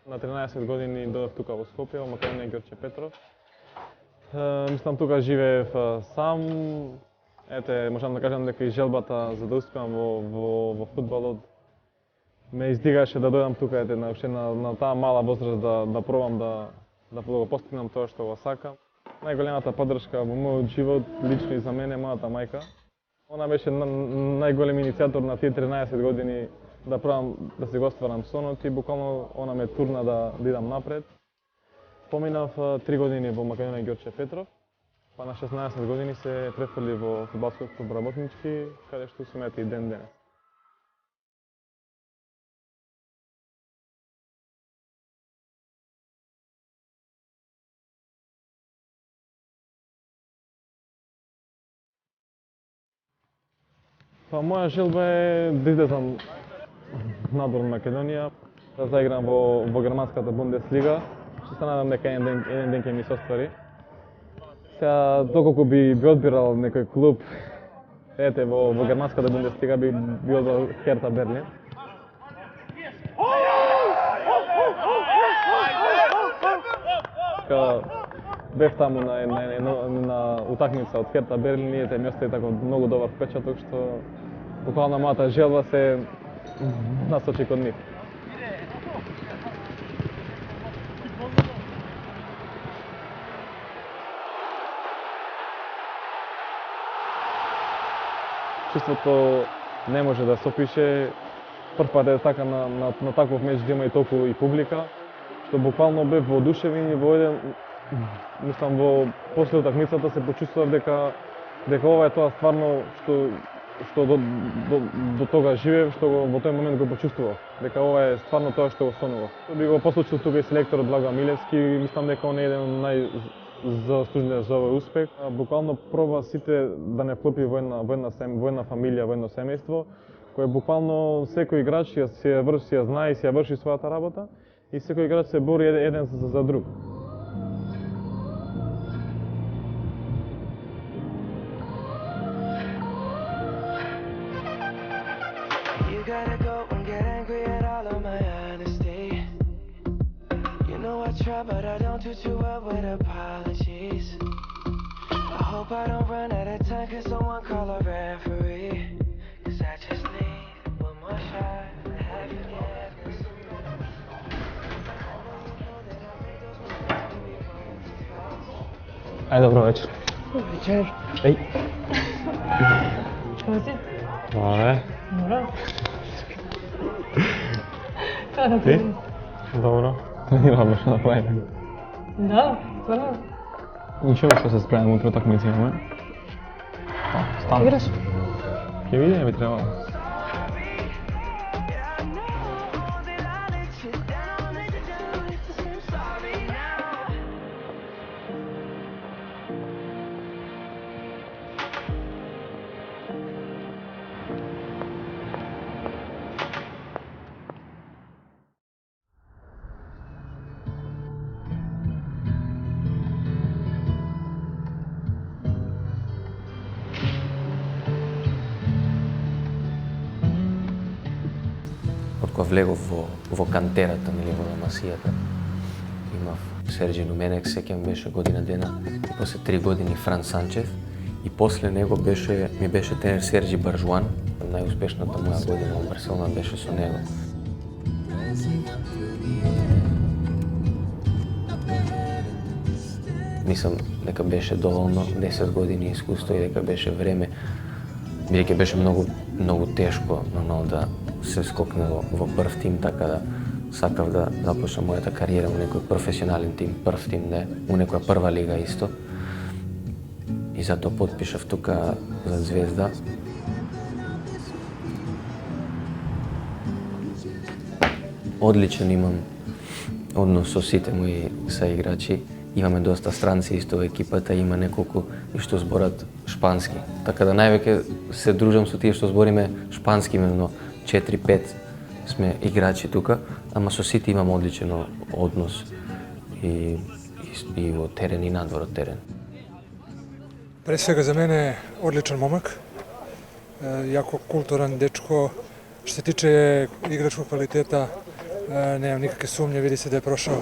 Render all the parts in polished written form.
На 13 години дојдов тука во Скопје, во Македонија Ѓорче Петров. Мислам тука живеев сам. Ете, можам да кажам дека и желбата за да успеам во фудбалот ме издигаше да дојдам тука, ете, на таа мала возраст да пробам да го постигнам тоа што го сакам. Најголемата поддршка во мојот живот, лично и за мене, мојата мајка. Она беше најголем иницијатор на тие 13 години да пробам да се го остварам сонот и буквално она ме турна да идам напред. Поминав 3 години во Македонија Ѓорче Петров, па на 16 години се префрли во фудбалскиот клуб Работнички, каде што сум и ден денес. Па моја желба е да излезам надвор Македонија, да заиграм во германската Бундеслига, што се надам дека еден ден ќе ми се оствари. Сега, доколку би одбирал некој клуб, ете, во германската Бундеслига би одбирал Херта Берлин. Бев таму на утакмица од Херта Берлин и ете ми остави тако многу добар впечаток што буквално мојата желба се насочи кон нив. Чувството не може да се опише. Прв пат е така на таков меч да има и толку и публика, што буквално бев воодушевен и во еден, мислам, во после утакмицата се почувствував дека ова е тоа стварно што до тога живеев, што во тој момент го почувствував, дека ова е стварно тоа што го сонував. Би го послушал тука и селекторот Благо Милевски, мислам дека он е еден од заслужиле за овој успех. Буквално проба сите да не вклопи во една фамилија, во едно семејство, кој буквално секој играч ја знае и ја врши својата работа и секој играч се бори еден за друг. But I don't do too well with apologies. I hope I don't run out of time, cause someone call a referee. Cause I just need one more shot to have forgiveness. Ајде, добро вечер. Добро вечер. Еј. Како си? Добре. Добро. Како Ти? Добро. Тренираме што направиме. Да, стварно. Ничего што се спремаме утре утакмици имаме. Стан. Играш? Ќе видиме, би требало. Кога влегов во кантерата, нели, во Ламасијата, имав Серџи Нуменек, сеќавам беше година дена, и после 3 години Фран Санчев, и после него ми беше тренер Серџи Баржуан, најуспешната моја година во Барселона беше со него. Мислам дека беше доволно 10 години искуство и дека беше време, бидејќи беше многу тешко да се скокне во прв тим, така да сакав да започнам мојата кариера во некој професионален тим, прв тим, не, во некоја прва лига исто. И затоа потпишав тука за Звезда. Одличен имам однос со сите мои саиграчи. Имаме доста странци исто во екипата, има неколку и што зборат шпански. Така да највеќе се дружам со тие што збориме шпански, именно 4-5 сме играчи тука, ама со сите имам одличен однос и во терен и надвор од терен. Пред свега за мене одличен момак, јако културан дечко, што се тиче играчкog квалитета, Nemam nikakve sumnje, vidi se da je prošao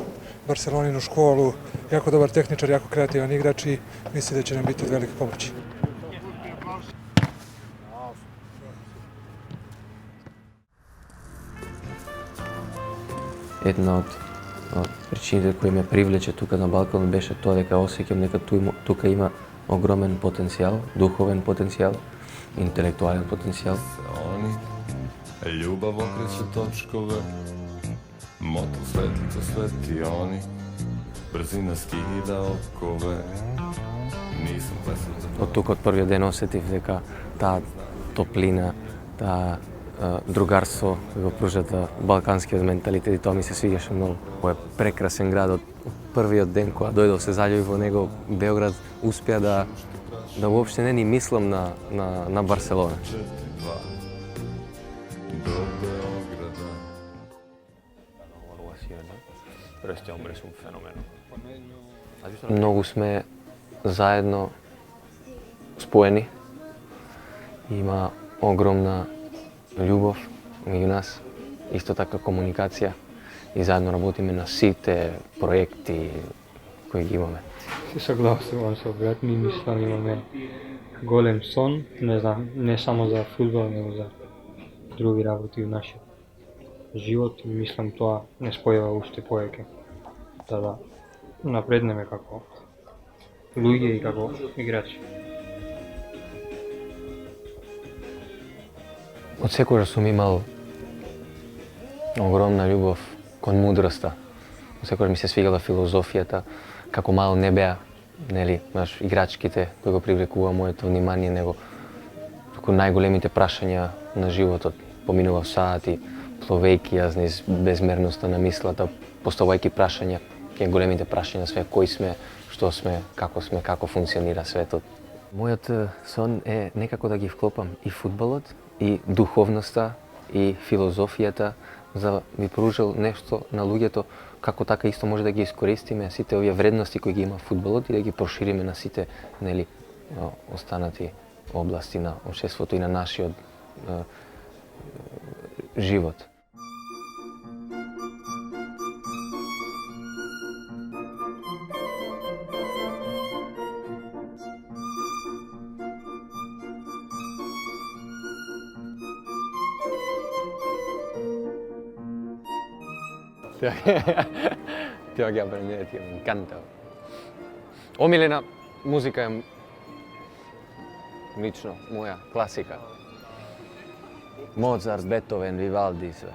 Barceloninu školu, jako dobar tehničar, jako kreativan igrač i misli da će nam biti od velike pomoći. Една од причините кои ме привлече тука на Балкан беше тоа дека осеќам дека тука има огромен потенцијал, духовен потенцијал, интелектуален потенцијал. Oni, ljubav okreće točkove, motor svetlica svetioni, brzina skida okove, nisam blesav za Од тука од првиот ден осетив дека таа топлина, таа другарство кој го пружат балканскиот менталитет и тоа ми се свиѓаше многу. Кој е прекрасен град од првиот ден кога дојдов се заљубив во него, Београд успеа да уопште не ни мислам на Барселона. 4-2 do Beograda. Многу сме заедно споени. Има огромна љубов меѓу нас, исто така комуникација и заедно работиме на сите проекти кои ги имаме. Се согласувам со брат ми, мислам имаме голем сон, не само за фудбал, него за други работи у нашиот живот и мислам тоа не спојува уште повеќе да напреднеме како луѓе и како играчи. Од секогаш сум имал огромна љубов кон мудроста. Од секогаш ми се свигала филозофијата, како мал не беа, нели, играчките кои го привлекува моето внимание, него како најголемите прашања на животот. Поминував сати, пловејќи јас низ безмерноста на мислата, поставувајќи прашања, ке големите прашања све, кои сме, што сме, како функционира светот. Мојот сон е некако да ги вклопам и фудбалот, и духовноста, и филозофијата, за да ми пружил нешто на луѓето, како така исто може да ги искористиме сите овие вредности кои ги има фудбалот и да ги прошириме на сите, нели, останати области на општеството и на нашиот живот. Ti voglio apprendere, ti mi encanta. Omiljena muzika je lično moja klasika. Mozart, Beethoven, Vivaldi, sve.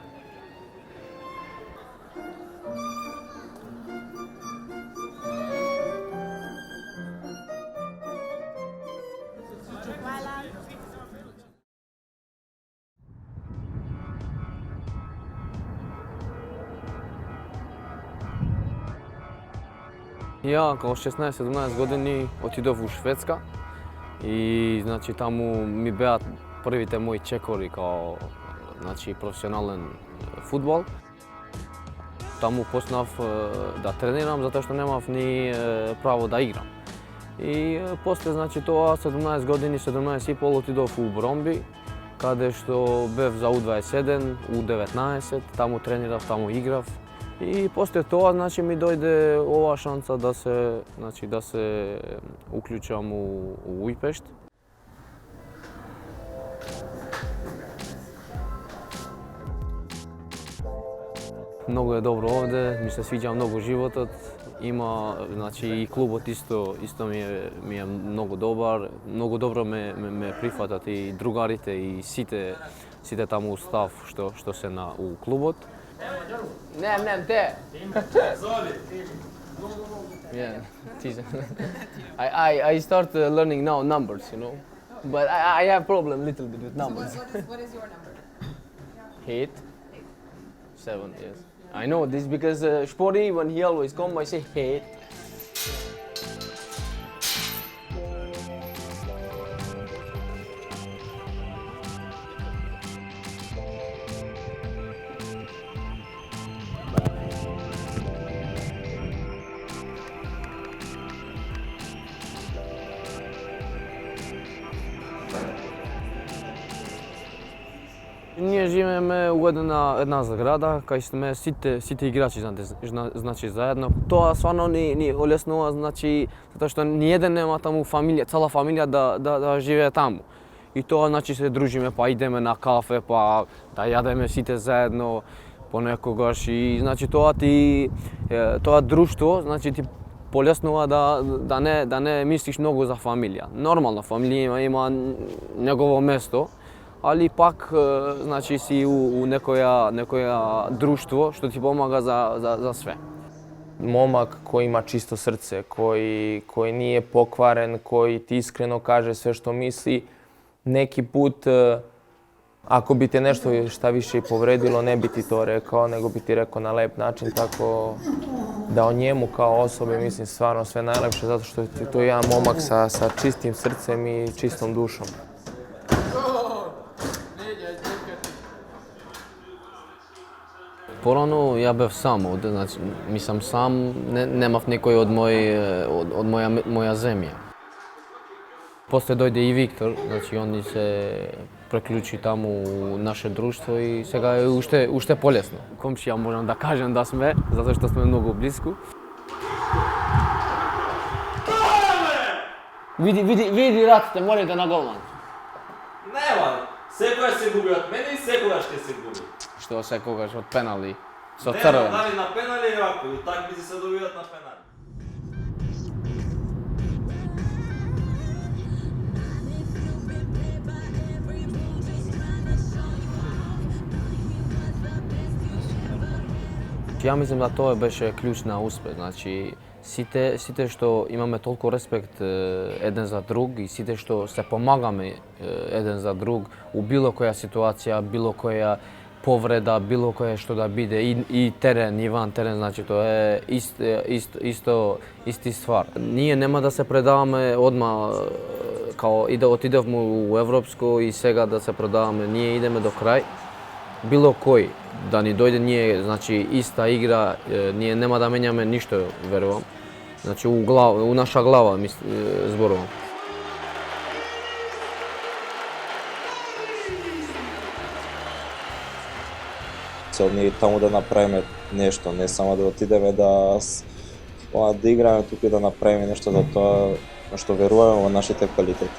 Ja kao 16-17 години отидов у Шведска и значи таму ми беа првите мои чекори као значи професионален фудбал. Таму почнав да тренирам затоа што немав ни право да играм. И после значи тоа 17 години, 17 и пол отидов у Бромби, каде што бев за U21, U19, таму тренирав, таму играв. И после тоа значи ми дојде оваа шанса да се уклучам у Ујпешт. Многу е добро овде, ми се свиѓа многу животот. Има значи и клубот исто ми е многу добар. Многу добро ме прифатат и другарите и сите таму став што се у клубот. Nem, te. Yeah, I start learning now numbers, you know, but I have problem little bit with numbers. What is your number? 8, 7, yes. I know this because Spori, when he always come, I say 8. Ние живееме у една зграда кај сме сите играчи значи заедно. Тоа стварно ни олеснува, значи затоа што ни еден нема таму фамилија, цела фамилија да живее таму. И тоа значи се дружиме, па идеме на кафе, па да јадеме сите заедно понекогаш и значи тоа друштво значи ти полеснува да не мислиш многу за фамилија. Нормално фамилија има негово место, али пак значи си у некоја друштво што ти помага за све. Момак кој има чисто срце, кој не е покварен, кој ти искрено каже све што мисли, неки пут ако би те нешто шта више и повредило, не би ти то рекao, него би ти рекao на леп начин, тако да о njemu kao osobe mislim stvarno sve najlepše zato što je to jedan momak sa čistim srcem i čistom dušom. Порано ја бев сам, значи мислам сам, немав некој од моја земја. После дојде и Виктор, значи он ни се преклучи таму у наше друштво и сега е уште полесно. Комшија можам да кажем да сме, затоа што сме многу близко. Види раците, молите на голман. Нема, секогаш се губи од мене и секогаш ќе се губи. Што секогаш од пенали, со Нема, црвен. дали на пенали и вако, и такмици се добиваат на пенали. Ја мислам да тоа беше клjuč на успех, значи сите што имаме толку респект еден за друг и сите што се помагаме еден за друг у било која ситуација, било која повреда, било кое што да биде и терен, и ван терен, значи тоа е исти ствар. Ние нема да се предаваме одма као отидовме у европско и сега да се предаваме, ние идеме до крај. Било кој да ни дојде, ние, значи, иста игра, ние нема да менјаме ништо, верувам. Значи, у наша глава зборувам. Цел ни е таму да направиме нешто, не само да отидеме да играме туку и да направиме нешто за тоа што веруваме во нашите квалитети.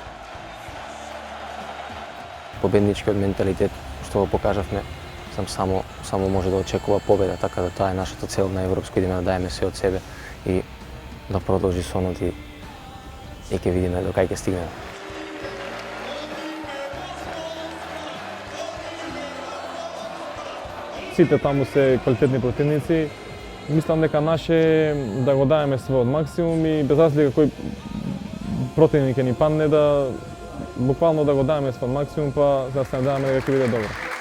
Победничкиот менталитет што го покажавме, само може да очекува победа, така да таа е нашата цел на европско, идеме да даеме се од себе и да продолжи сонот и ќе видиме до кај ќе стигнеме. Сите таму се квалитетни противници. Мислам дека наше да го даеме својот максимум и без разлика кој противник ќе ни падне, да буквално да го даеме својот максимум, па да се надеваме дека ќе биде добро.